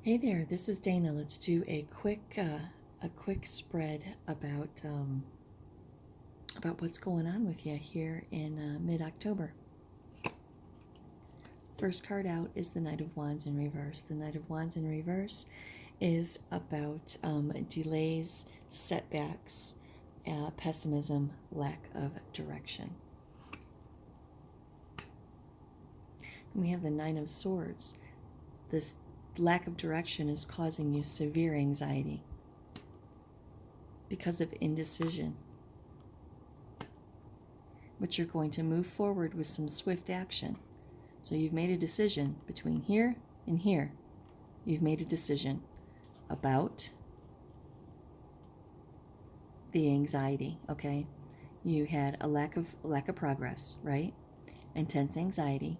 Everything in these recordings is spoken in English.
Hey there, this is Dana. Let's do a quick spread about what's going on with you here in mid-October. First card out is the Knight of Wands in reverse. The Knight of Wands in reverse is about delays, setbacks, pessimism, lack of direction. And we have the Nine of Swords. This lack of direction is causing you severe anxiety because of indecision. But you're going to move forward with some swift action. So you've made a decision between here and here. You've made a decision about the anxiety, okay? You had a lack of progress, right? Intense anxiety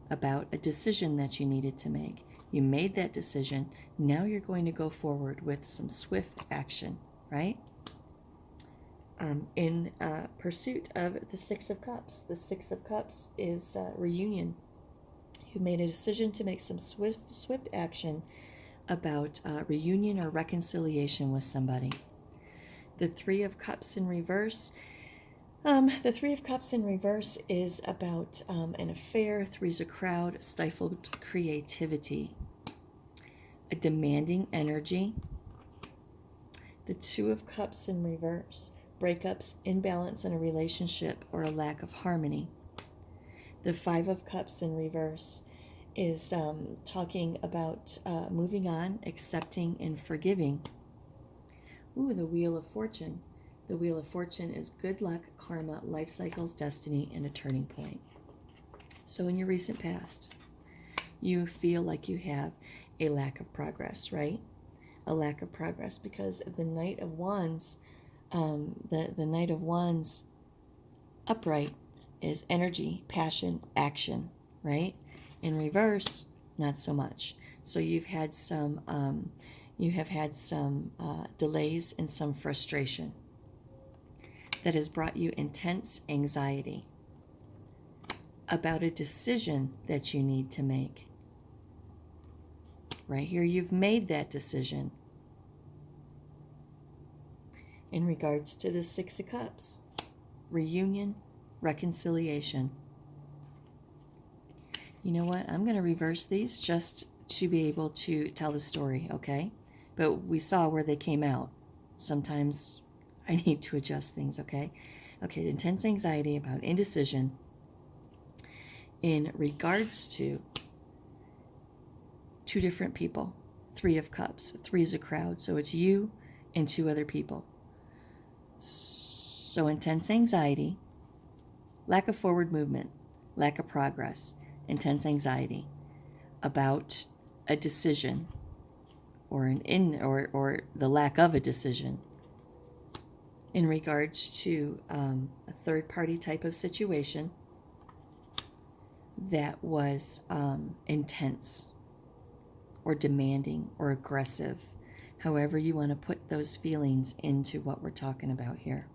about a decision that you needed to make. You made that decision. Now you're going to go forward with some swift action, right? In pursuit of the Six of Cups. The Six of Cups is reunion. You made a decision to make some swift action about reunion or reconciliation with somebody. The Three of Cups in reverse. The Three of Cups in reverse is about an affair. Three's a crowd, stifled creativity, a demanding energy. The Two of Cups in reverse, breakups, imbalance in a relationship, or a lack of harmony. The Five of Cups in reverse is talking about moving on, accepting, and forgiving. Ooh, the Wheel of Fortune. The Wheel of Fortune is good luck, karma, life cycles, destiny, and a turning point. So in your recent past, you feel like you have a lack of progress, right? A lack of progress because the Knight of Wands, the Knight of Wands upright is energy, passion, action, right? In reverse, not so much. So you've had some delays and some frustration that has brought you intense anxiety about a decision that you need to make. Right here, you've made that decision. In regards to the Six of Cups, reunion, reconciliation. You know what? I'm going to reverse these just to be able to tell the story, okay? But we saw where they came out. Sometimes I need to adjust things, okay? Okay, intense anxiety about indecision in regards to two different people. Three of Cups. Three is a crowd, so it's you and two other people. So intense anxiety, lack of forward movement, lack of progress, intense anxiety about a decision or or the lack of a decision in regards to a third party type of situation that was intense or demanding or aggressive, however you want to put those feelings into what we're talking about here.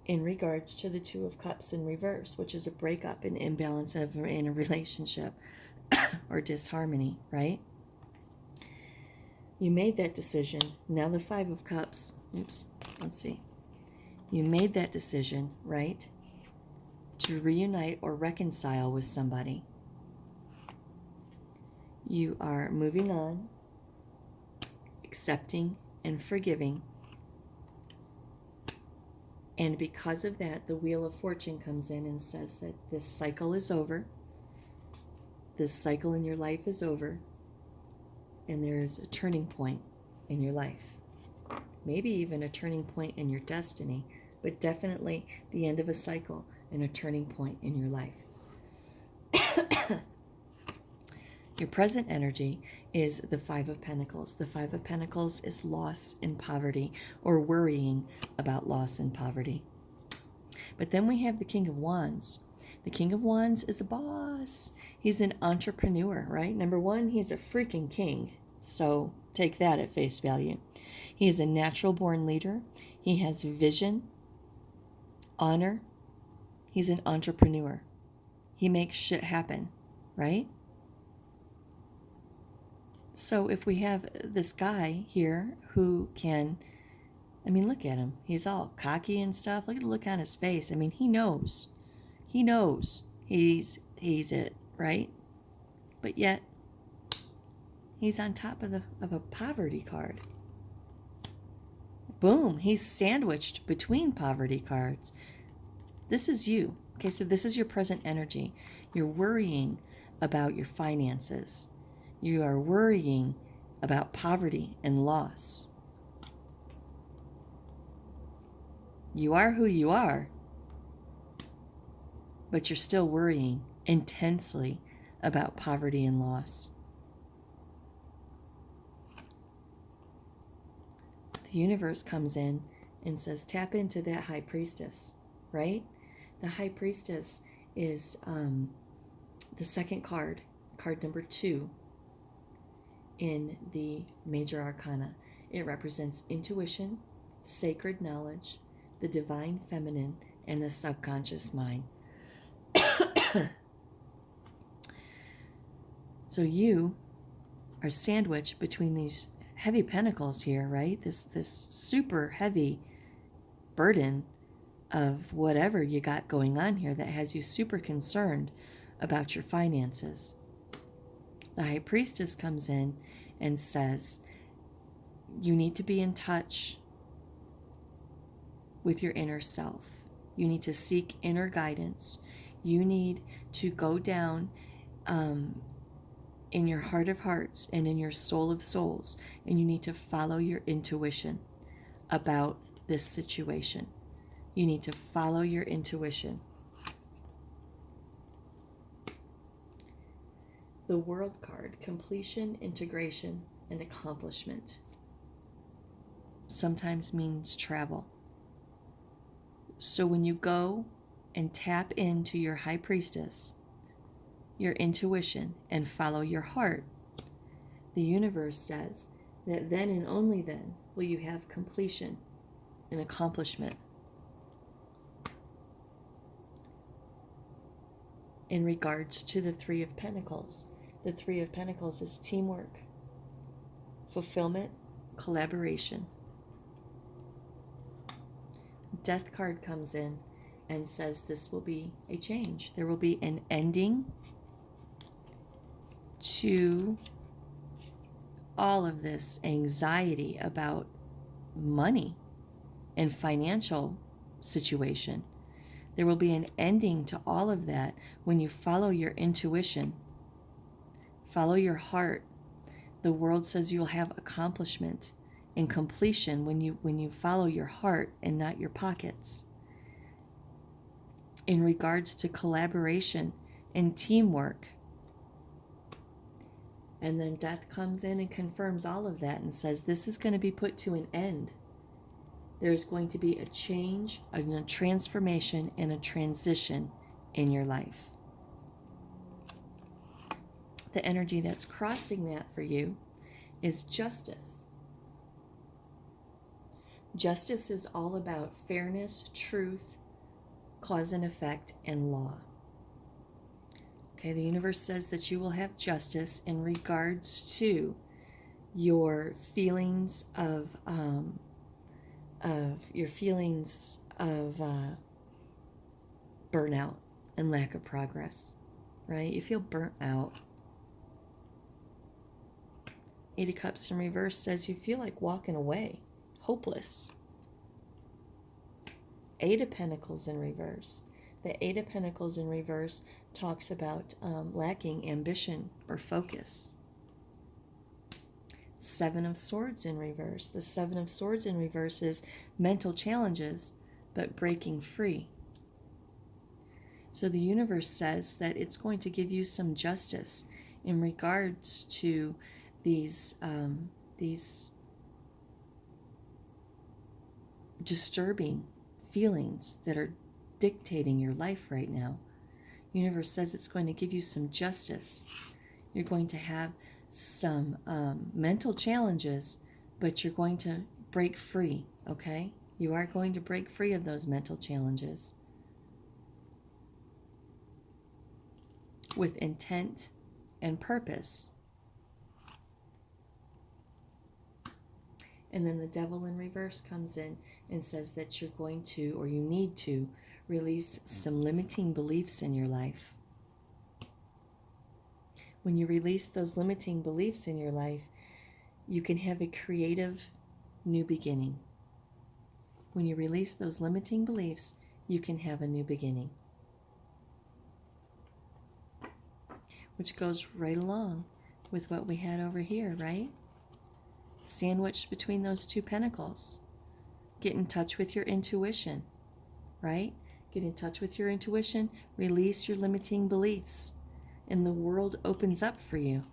In regards to the Two of Cups in reverse, which is a breakup, an imbalance in a relationship or disharmony, right? You made that decision. Now the Five of Cups, let's see. You made that decision, right, to reunite or reconcile with somebody. You are moving on, accepting, and forgiving. And because of that, the Wheel of Fortune comes in and says that this cycle is over. This cycle in your life is over. And there is a turning point in your life. Maybe even a turning point in your destiny, but definitely the end of a cycle and a turning point in your life. Your present energy is the Five of Pentacles. The Five of Pentacles is loss and poverty, or worrying about loss and poverty. But then we have the King of Wands. The King of Wands is a boss. He's an entrepreneur, right? Number one, he's a freaking king. So take that at face value. He is a natural born leader. He has vision, honor. He's an entrepreneur. He makes shit happen, right? So if we have this guy here who can, I mean, look at him. He's all cocky and stuff. Look at the look on his face. I mean, he knows. He knows he's it, right? But yet he's on top of a poverty card. Boom, he's sandwiched between poverty cards. This is you. Okay, so this is your present energy. You're worrying about your finances. You are worrying about poverty and loss. You are who you are, but you're still worrying intensely about poverty and loss. The universe comes in and says, tap into that high priestess, right? The high priestess is the second card, card number 2 in the major arcana. It represents intuition, sacred knowledge, the divine feminine, and the subconscious mind. So you are sandwiched between these heavy pentacles here, right? This super heavy burden of whatever you got going on here that has you super concerned about your finances. The high priestess comes in and says, you need to be in touch with your inner self. You need to seek inner guidance. You need to go down in your heart of hearts and in your soul of souls, and you need to follow your intuition about this situation. You need to follow your intuition. The World card, completion, integration, and accomplishment, sometimes means travel. So when you go and tap into your high priestess, your intuition, and follow your heart, the universe says that then and only then will you have completion and accomplishment. In regards to the Three of Pentacles, the Three of Pentacles is teamwork, fulfillment, collaboration. Death card comes in and says this will be a change. There will be an ending to all of this anxiety about money and financial situation. There will be an ending to all of that when you follow your intuition, follow your heart. The world says you'll have accomplishment and completion when you follow your heart and not your pockets. In regards to collaboration and teamwork, and then death comes in and confirms all of that and says this is going to be put to an end. There's going to be a change, a transformation, and a transition in your life. The energy that's crossing that for you is justice. Justice is all about fairness, truth, cause and effect, and law. Okay, the universe says that you will have justice in regards to your feelings of burnout and lack of progress, right? You feel burnt out. 8 of Cups in reverse says you feel like walking away, hopeless. 8 of Pentacles in reverse. The 8 of Pentacles in reverse talks about lacking ambition or focus. 7 of Swords in reverse. The 7 of Swords in reverse is mental challenges, but breaking free. So the universe says that it's going to give you some justice in regards to these disturbing feelings that are dictating your life right now. Universe says it's going to give you some justice. You're going to have some mental challenges, but you're going to break free, okay? You are going to break free of those mental challenges with intent and purpose. And then the devil in reverse comes in and says that you're going to, or you need to, release some limiting beliefs in your life. When you release those limiting beliefs in your life, you can have a creative new beginning. When you release those limiting beliefs, you can have a new beginning. Which goes right along with what we had over here, right? Sandwiched between those two pentacles. Get in touch with your intuition, right? Get in touch with your intuition, release your limiting beliefs, and the world opens up for you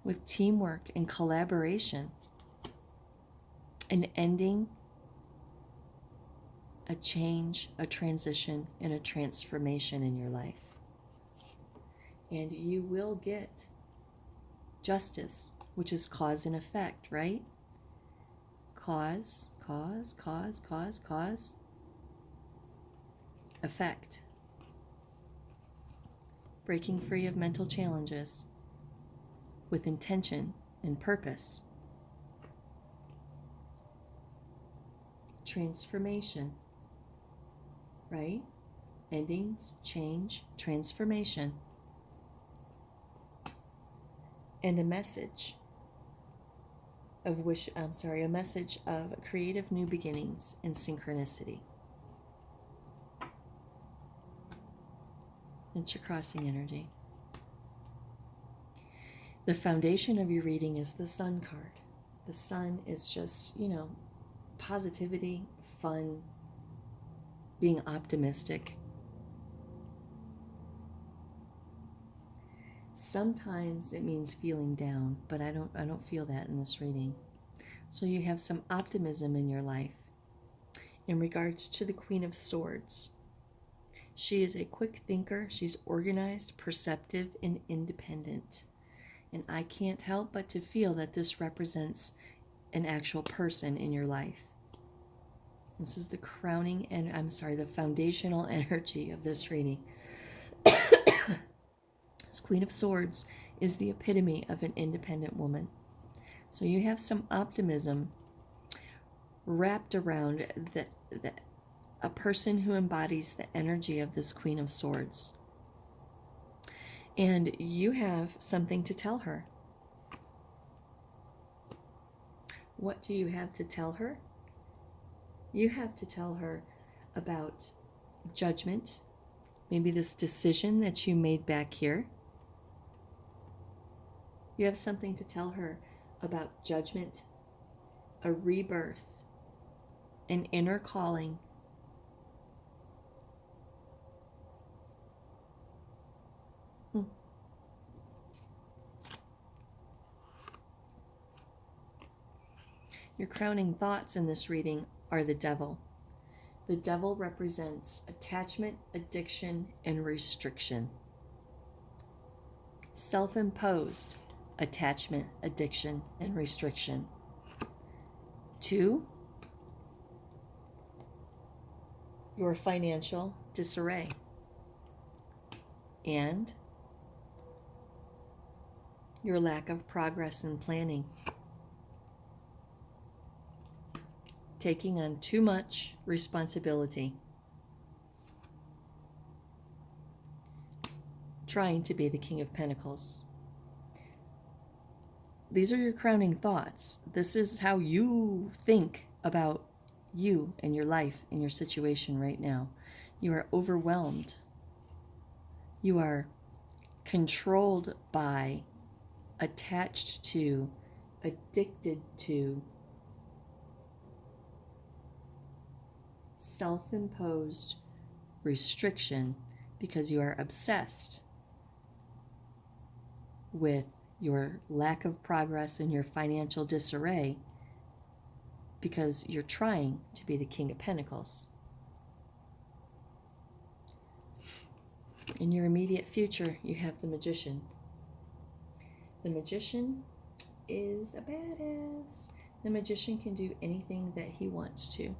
with teamwork and collaboration, an ending, a change, a transition, and a transformation in your life. And you will get justice, which is cause and effect, right? Cause, effect. Breaking free of mental challenges with intention and purpose. Transformation, right? Endings, change, transformation. And a message of a message of creative new beginnings and synchronicity. It's your crossing energy. The foundation of your reading is the Sun card. The Sun is just, positivity, fun, being optimistic. Sometimes it means feeling down, but I don't feel that in this reading. So you have some optimism in your life. In regards to the Queen of Swords, she is a quick thinker. She's organized, perceptive, and independent. And I can't help but to feel that this represents an actual person in your life. This is the the foundational energy of this reading. This Queen of Swords is the epitome of an independent woman. So you have some optimism wrapped around a person who embodies the energy of this Queen of Swords. And you have something to tell her. What do you have to tell her? You have to tell her about judgment, maybe this decision that you made back here. You have something to tell her about judgment, a rebirth, an inner calling. Your crowning thoughts in this reading are the devil. The devil represents attachment, addiction, and restriction. Self-imposed attachment, addiction, and restriction. 2, your financial disarray. And your lack of progress and planning. Taking on too much responsibility. Trying to be the King of Pentacles. These are your crowning thoughts. This is how you think about you and your life and your situation right now. You are overwhelmed. You are controlled by, attached to, addicted to, self-imposed restriction because you are obsessed with your lack of progress and your financial disarray because you're trying to be the King of Pentacles. In your immediate future, you have the Magician. The Magician is a badass. The Magician can do anything that he wants to.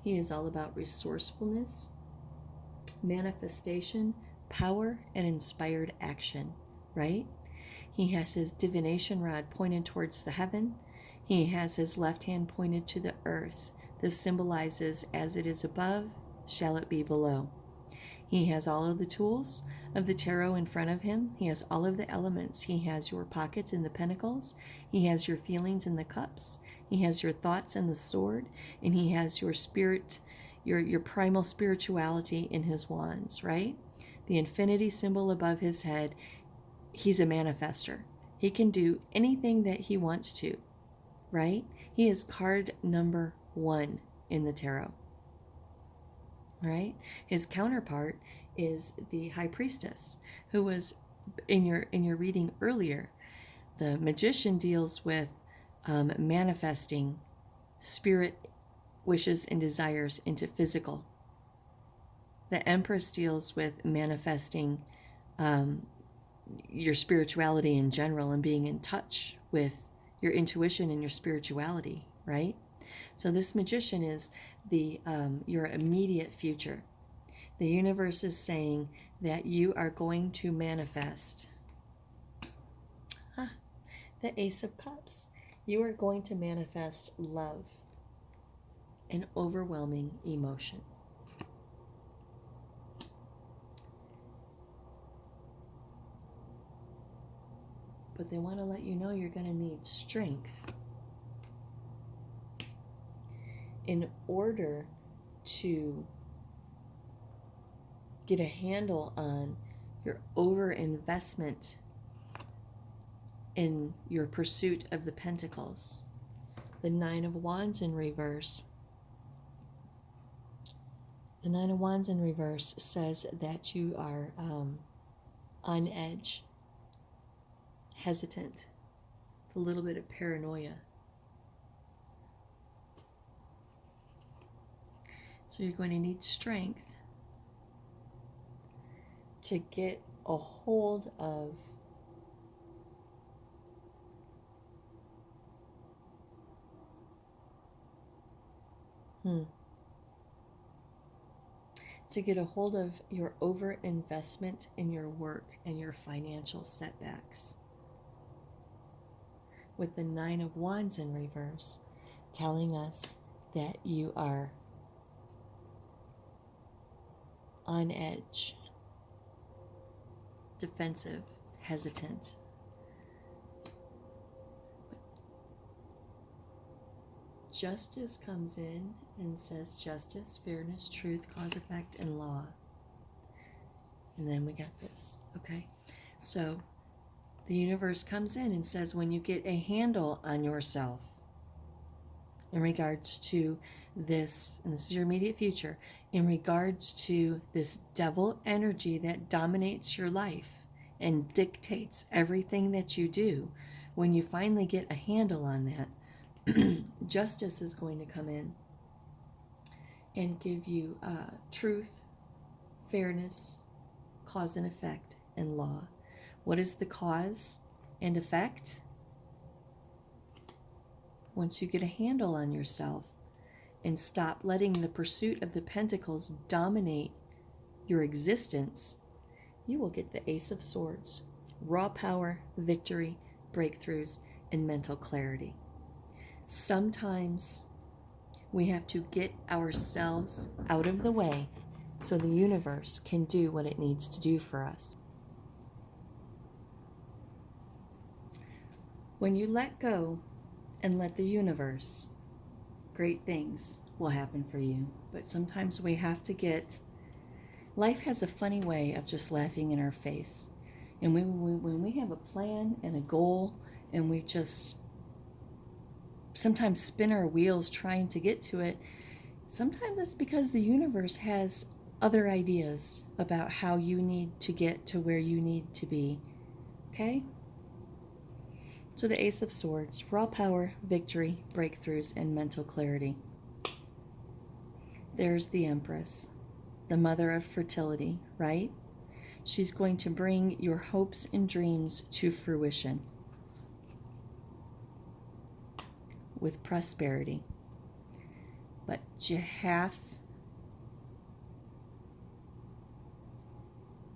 He is all about resourcefulness, manifestation, power, and inspired action, right? He has his divination rod pointed towards the heaven. He has his left hand pointed to the earth. This symbolizes, as it is above, shall it be below. He has all of the tools of the tarot in front of him. He has all of the elements. He has your pockets in the pentacles. He has your feelings in the cups. He has your thoughts in the sword. And he has your spirit, your primal spirituality in his wands, right? The infinity symbol above his head. He's a manifester. He can do anything that he wants to, right? He is card number 1 in the tarot. Right? His counterpart is the High Priestess, who was in your reading earlier. The Magician deals with manifesting spirit wishes and desires into physical. The Empress deals with manifesting your spirituality in general and being in touch with your intuition and your spirituality, right? So this Magician is your immediate future. The universe is saying that you are going to manifest the Ace of Cups. You are going to manifest love and overwhelming emotion. But they want to let you know you're going to need strength in order to get a handle on your overinvestment in your pursuit of the Pentacles. The Nine of Wands in reverse. The Nine of Wands in reverse says that you are on edge, hesitant, a little bit of paranoia. So you're going to need strength to get a hold of your overinvestment in your work and your financial setbacks. With the Nine of Wands in reverse, telling us that you are on edge, defensive, hesitant. Justice comes in and says justice, fairness, truth, cause, effect, and law. And then we got this, okay? So the universe comes in and says when you get a handle on yourself in regards to this, and this is your immediate future, in regards to this devil energy that dominates your life and dictates everything that you do, when you finally get a handle on that, justice is going to come in and give you truth, fairness, cause and effect, and law. What is the cause and effect? Once you get a handle on yourself and stop letting the pursuit of the Pentacles dominate your existence, you will get the Ace of Swords, raw power, victory, breakthroughs, and mental clarity. Sometimes we have to get ourselves out of the way so the universe can do what it needs to do for us. When you let go and let the universe, great things will happen for you. But sometimes we have to life has a funny way of just laughing in our face. And when we have a plan and a goal and we just sometimes spin our wheels trying to get to it, sometimes that's because the universe has other ideas about how you need to get to where you need to be. Okay? So the Ace of Swords, raw power, victory, breakthroughs, and mental clarity. There's the Empress, the mother of fertility, right? She's going to bring your hopes and dreams to fruition with prosperity. But you have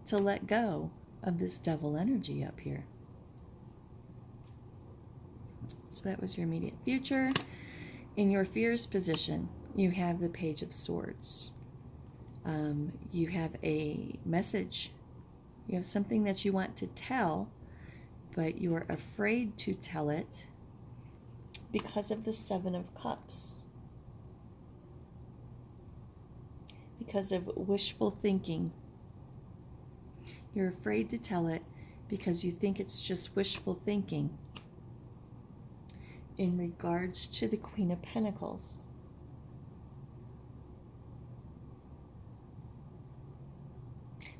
to let go of this devil energy up here. So that was your immediate future. In your fears position, you have the Page of Swords. You have a message. You have something that you want to tell, but you are afraid to tell it because of the Seven of Cups. Because of wishful thinking. You're afraid to tell it because you think it's just wishful thinking. In regards to the Queen of Pentacles,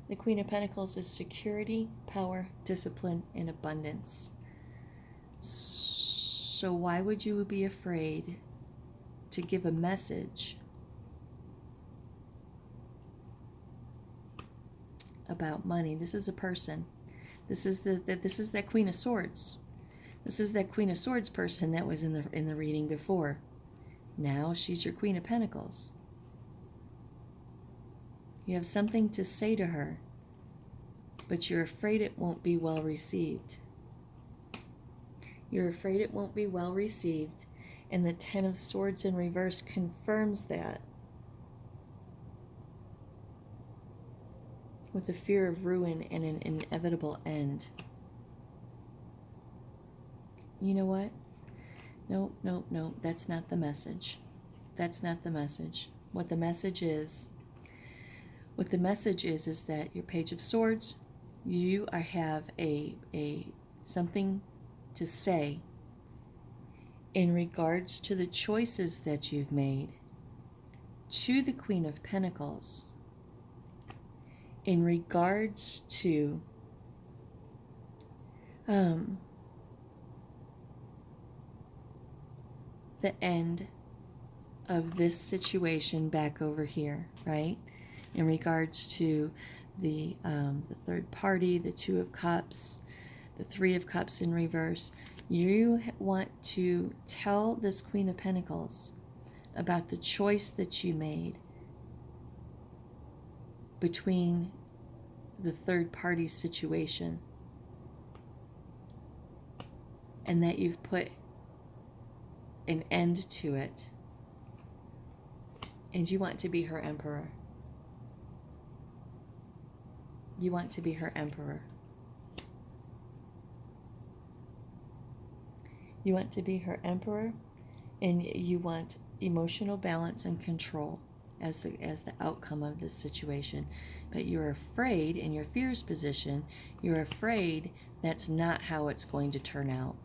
the Queen of Pentacles is security, power, discipline, and abundance. So why would you be afraid to give a message about money? This is a person. This is that Queen of Swords. This is that Queen of Swords person that was in the reading before. Now she's your Queen of Pentacles. You have something to say to her, but you're afraid it won't be well received. You're afraid it won't be well received, and the Ten of Swords in reverse confirms that. With the fear of ruin and an inevitable end. You know what? No, that's not the message. That's not the message. What the message is that your Page of Swords, you have a something to say in regards to the choices that you've made to the Queen of Pentacles, in regards to the end of this situation back over here, right? In regards to the third party, the Two of Cups, the Three of Cups in reverse, you want to tell this Queen of Pentacles about the choice that you made between the third party situation, and that you've put an end to it, and you want to be her emperor. You want to be her emperor. You want to be her emperor, and you want emotional balance and control as the outcome of this situation. But you're afraid, in your fears position, you're afraid that's not how it's going to turn out.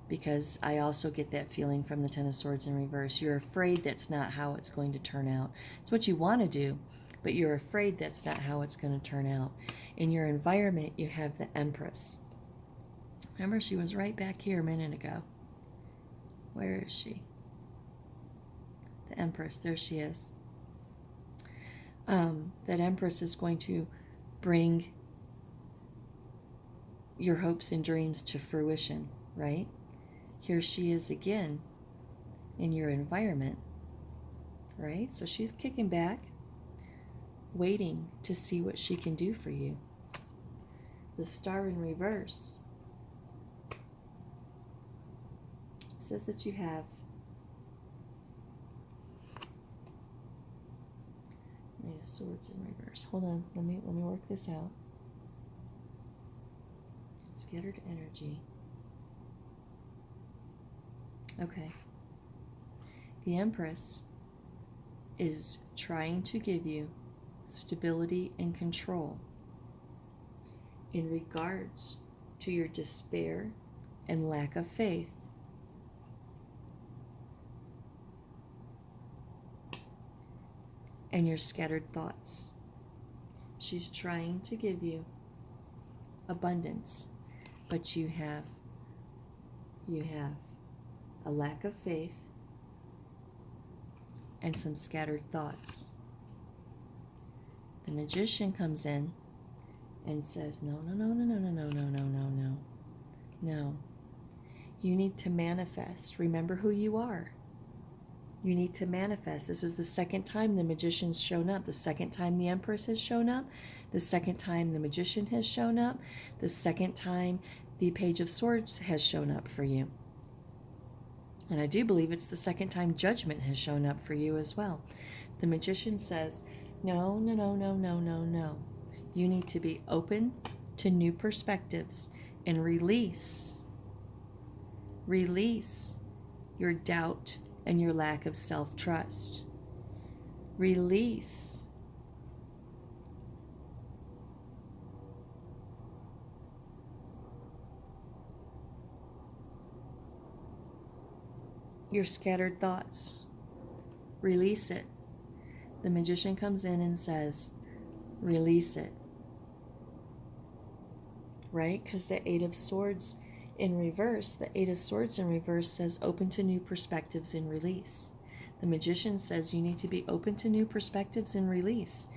Because I also get that feeling from the Ten of Swords in reverse. You're afraid that's not how it's going to turn out. It's what you want to do, but you're afraid that's not how it's going to turn out. In your environment, you have the Empress. Remember, she was right back here a minute ago. Where is she? The Empress. There she is. That Empress is going to bring your hopes and dreams to fruition, right? Here she is again in your environment, right? So she's kicking back, waiting to see what she can do for you. The Star in reverse says that you have Knight of Swords in reverse. Hold on, let me work this out. Scattered energy. Okay. The Empress is trying to give you stability and control in regards to your despair and lack of faith. And your scattered thoughts. She's trying to give you abundance, but you have a lack of faith and some scattered thoughts. The Magician comes in and says, no. You need to manifest. Remember who you are. You need to manifest. This is the second time the Magician's shown up. The second time the Empress has shown up. The second time the Magician has shown up. The second time the Page of Swords has shown up for you. And I do believe it's the second time judgment has shown up for you as well. The Magician says, no, no, no, no, no, no, no. You need to be open to new perspectives and release your doubt and your lack of self-trust. Release your scattered thoughts. Release it. The Magician comes in and says, release it. Right? Because the Eight of Swords in reverse, says open to new perspectives and release. The Magician says you need to be open to new perspectives and release.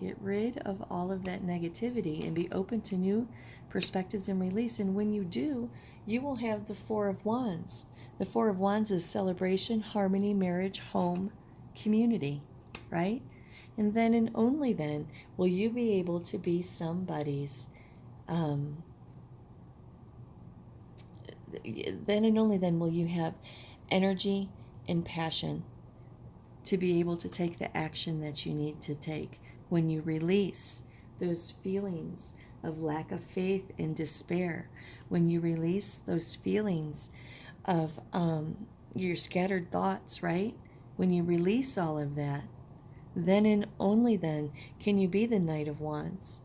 Get rid of all of that negativity and be open to new perspectives and release. And when you do, you will have the Four of Wands. The Four of Wands is celebration, harmony, marriage, home, community, right? And then and only then will you be able to be somebody's, then and only then will you have energy and passion to be able to take the action that you need to take. When you release those feelings of lack of faith and despair, when you release those feelings of your scattered thoughts, right? When you release all of that, then and only then can you be the Knight of Wands.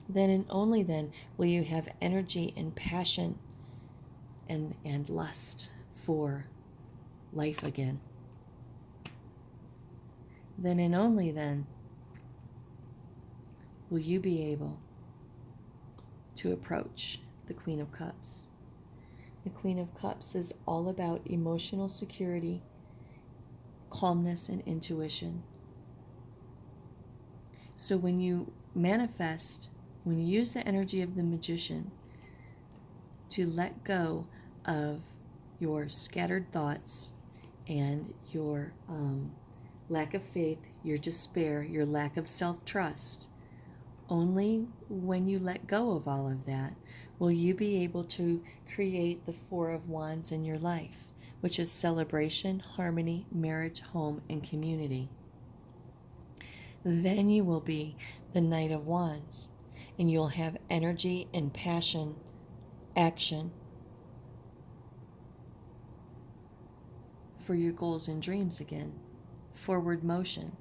Then and only then will you have energy and passion and lust for life again. Then and only then will you be able to approach the Queen of Cups. The Queen of Cups is all about emotional security, calmness, and intuition. So when you manifest, when you use the energy of the Magician to let go of your scattered thoughts and your lack of faith, your despair, your lack of self-trust, only when you let go of all of that will you be able to create the Four of Wands in your life, which is celebration, harmony, marriage, home, and community. Then you will be the Knight of Wands, and you'll have energy and passion, action for your goals and dreams again. Forward motion.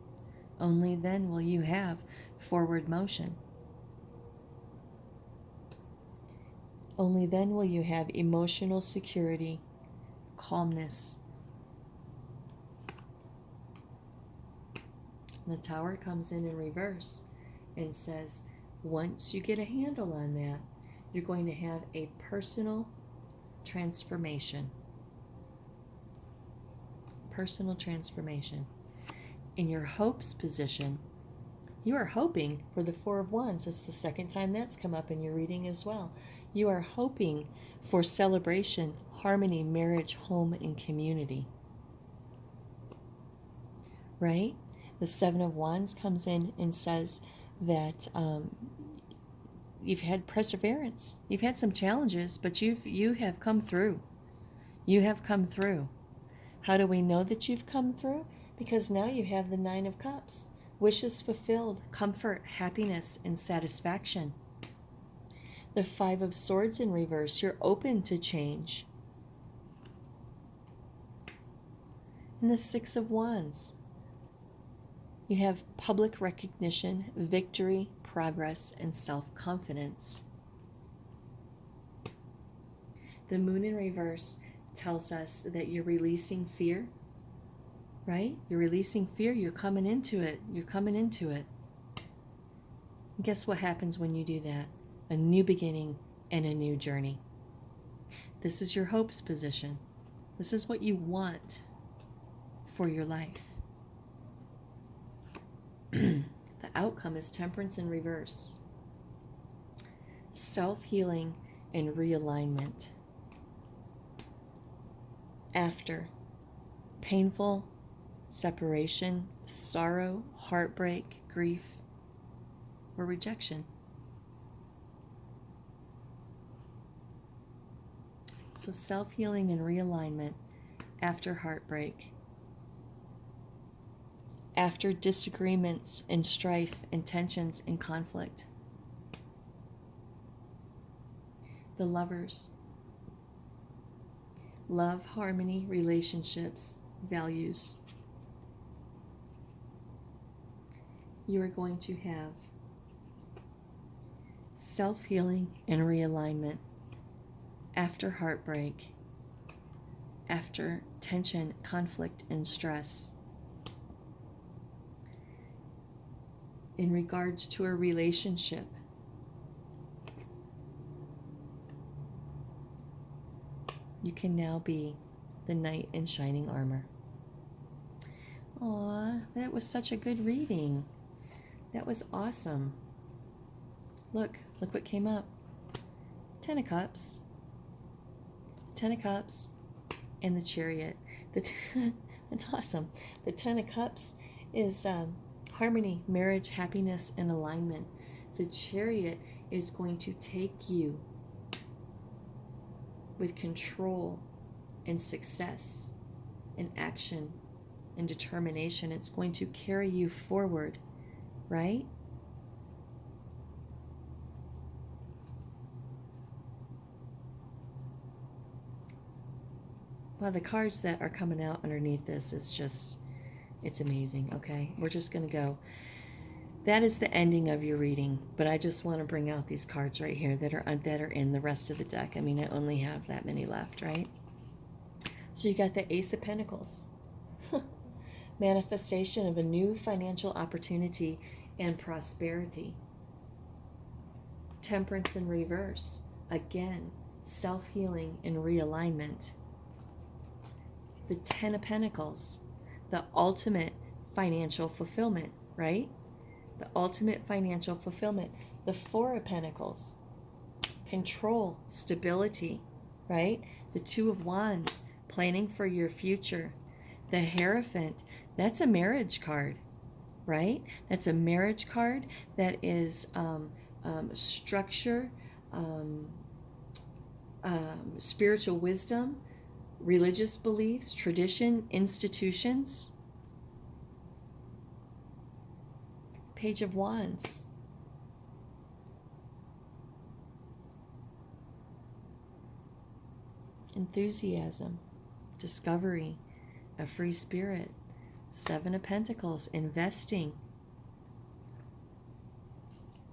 Only then will you have forward motion. Only then will you have emotional security, calmness. The Tower comes in reverse and says, once you get a handle on that, you're going to have a personal transformation. Personal transformation. In your hopes position, you are hoping for the Four of Wands. It's the second time that's come up in your reading as well. You are hoping for celebration, harmony, marriage, home, and community. Right? The Seven of Wands comes in and says that you've had perseverance. You've had some challenges, but you have come through. You have come through. How do we know that you've come through? Because now you have the Nine of Cups. Wishes fulfilled, comfort, happiness, and satisfaction. The Five of Swords in reverse. You're open to change. And the Six of Wands. You have public recognition, victory, progress, and self-confidence. The Moon in reverse tells us that you're releasing fear, right? You're releasing fear. You're coming into it. You're coming into it. And guess what happens when you do that? A new beginning and a new journey. This is your hopes position. This is what you want for your life. The outcome is Temperance in reverse. Self-healing and realignment. After painful separation, sorrow, heartbreak, grief, or rejection. So self-healing and realignment after heartbreak, after disagreements and strife and tensions and conflict. The Lovers. Love, harmony, relationships, values. You are going to have self-healing and realignment after heartbreak, after tension, conflict, and stress. In regards to a relationship, you can now be the knight in shining armor. Aw, that was such a good reading. That was awesome. Look what came up. 10 of Cups. 10 of Cups and the Chariot. That's awesome. The 10 of Cups is harmony, marriage, happiness, and alignment. The Chariot is going to take you with control and success and action and determination. It's going to carry you forward, right? Well, the cards that are coming out underneath this is just, it's amazing, okay? We're just going to go. That is the ending of your reading, but I just want to bring out these cards right here that are in the rest of the deck. I mean, I only have that many left, right? So you got the Ace of Pentacles. Manifestation of a new financial opportunity and prosperity. Temperance in reverse. Again, self-healing and realignment. The 10 of Pentacles, the ultimate financial fulfillment, right? The ultimate financial fulfillment. The 4 of Pentacles, control, stability, right? The 2 of Wands, planning for your future. The Hierophant, that's a marriage card, right? That's a marriage card that is structure, spiritual wisdom, religious beliefs, tradition, institutions. Page of Wands. Enthusiasm, discovery, a free spirit. 7 of Pentacles, investing.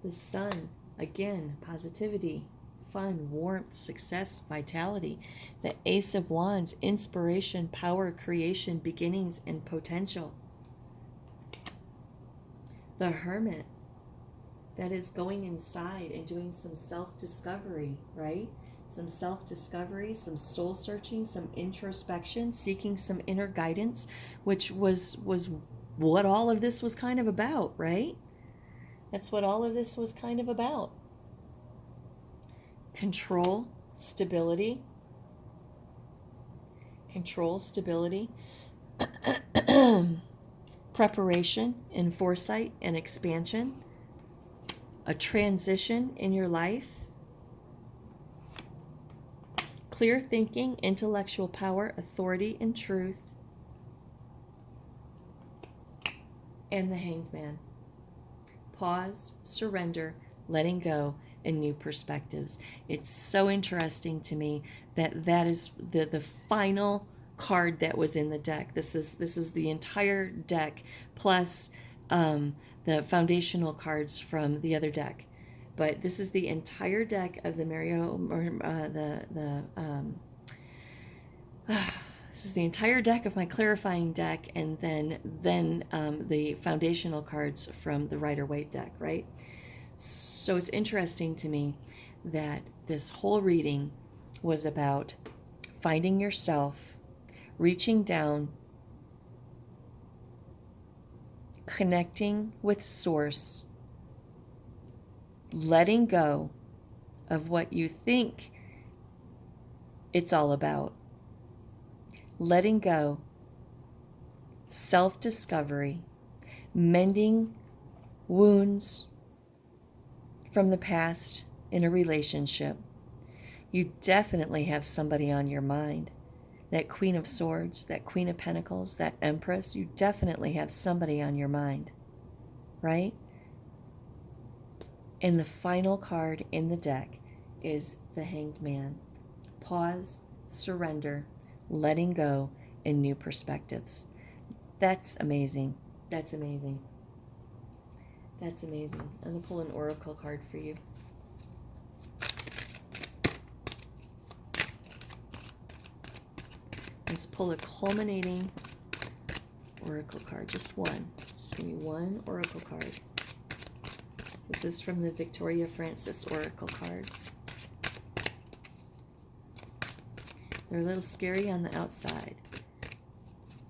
The Sun, again, positivity, fun, warmth, success, vitality. The Ace of Wands, inspiration, power, creation, beginnings, and potential. The Hermit, that is going inside and doing some self-discovery, right? Some self-discovery, some soul-searching, some introspection, seeking some inner guidance, which was what all of this was kind of about, right? That's what all of this was kind of about. Control, stability. Control, stability. Preparation and foresight and expansion. A transition in your life. Clear thinking, intellectual power, authority, and truth. And the Hanged Man. Pause, surrender, letting go, and new perspectives. It's so interesting to me that that is the final card that was in the deck. This is the entire deck plus the foundational cards from the other deck. But this is the entire deck of the this is the entire deck of my clarifying deck, and then the foundational cards from the Rider-Waite deck, right? So it's interesting to me that this whole reading was about finding yourself, reaching down, connecting with Source, letting go of what you think it's all about, letting go, self-discovery, mending wounds from the past in a relationship, You definitely have somebody on your mind. That Queen of Swords, that Queen of Pentacles, that Empress, you definitely have somebody on your mind, right? And the final card in the deck is the Hanged Man. Pause, surrender, letting go, and new perspectives. That's amazing. That's amazing. That's amazing. I'm going to pull an oracle card for you. Let's pull a culminating oracle card. Just one. Just give me one oracle card. This is from the Victoria Francis oracle cards. They're a little scary on the outside,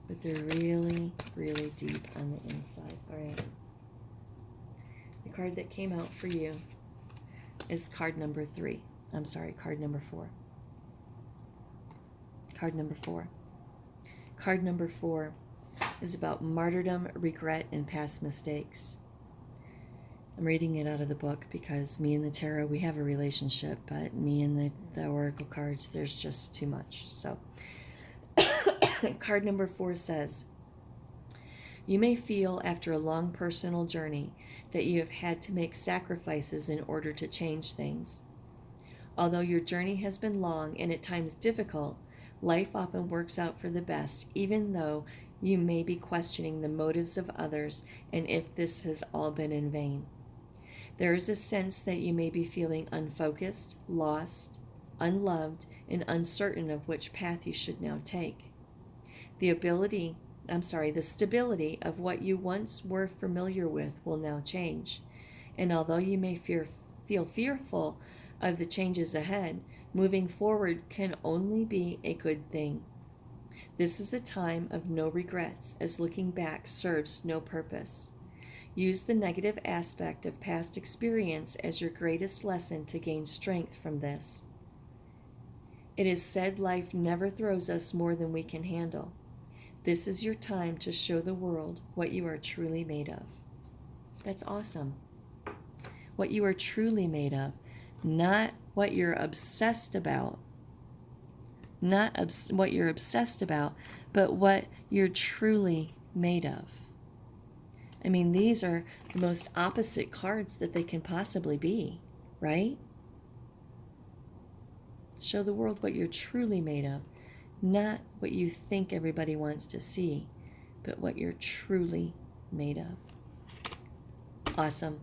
but they're really, really deep on the inside. All right. The card that came out for you is card number 3. I'm sorry, card number 4. Card number 4. Card number 4 is about martyrdom, regret, and past mistakes. I'm reading it out of the book because me and the tarot, we have a relationship, but me and the oracle cards, there's just too much. So card number 4 says, you may feel after a long personal journey that you have had to make sacrifices in order to change things. Although your journey has been long and at times difficult, life often works out for the best, even though you may be questioning the motives of others and if this has all been in vain. There is a sense that you may be feeling unfocused, lost, unloved, and uncertain of which path you should now take. The stability of what you once were familiar with will now change. And although you may feel fearful of the changes ahead, moving forward can only be a good thing. This is a time of no regrets, as looking back serves no purpose. Use the negative aspect of past experience as your greatest lesson to gain strength from this. It is said life never throws us more than we can handle. This is your time to show the world what you are truly made of. That's awesome. What you are truly made of, not what you're obsessed about. Not what you're obsessed about, but what you're truly made of. I mean, these are the most opposite cards that they can possibly be, right? Show the world what you're truly made of, not what you think everybody wants to see, but what you're truly made of. Awesome.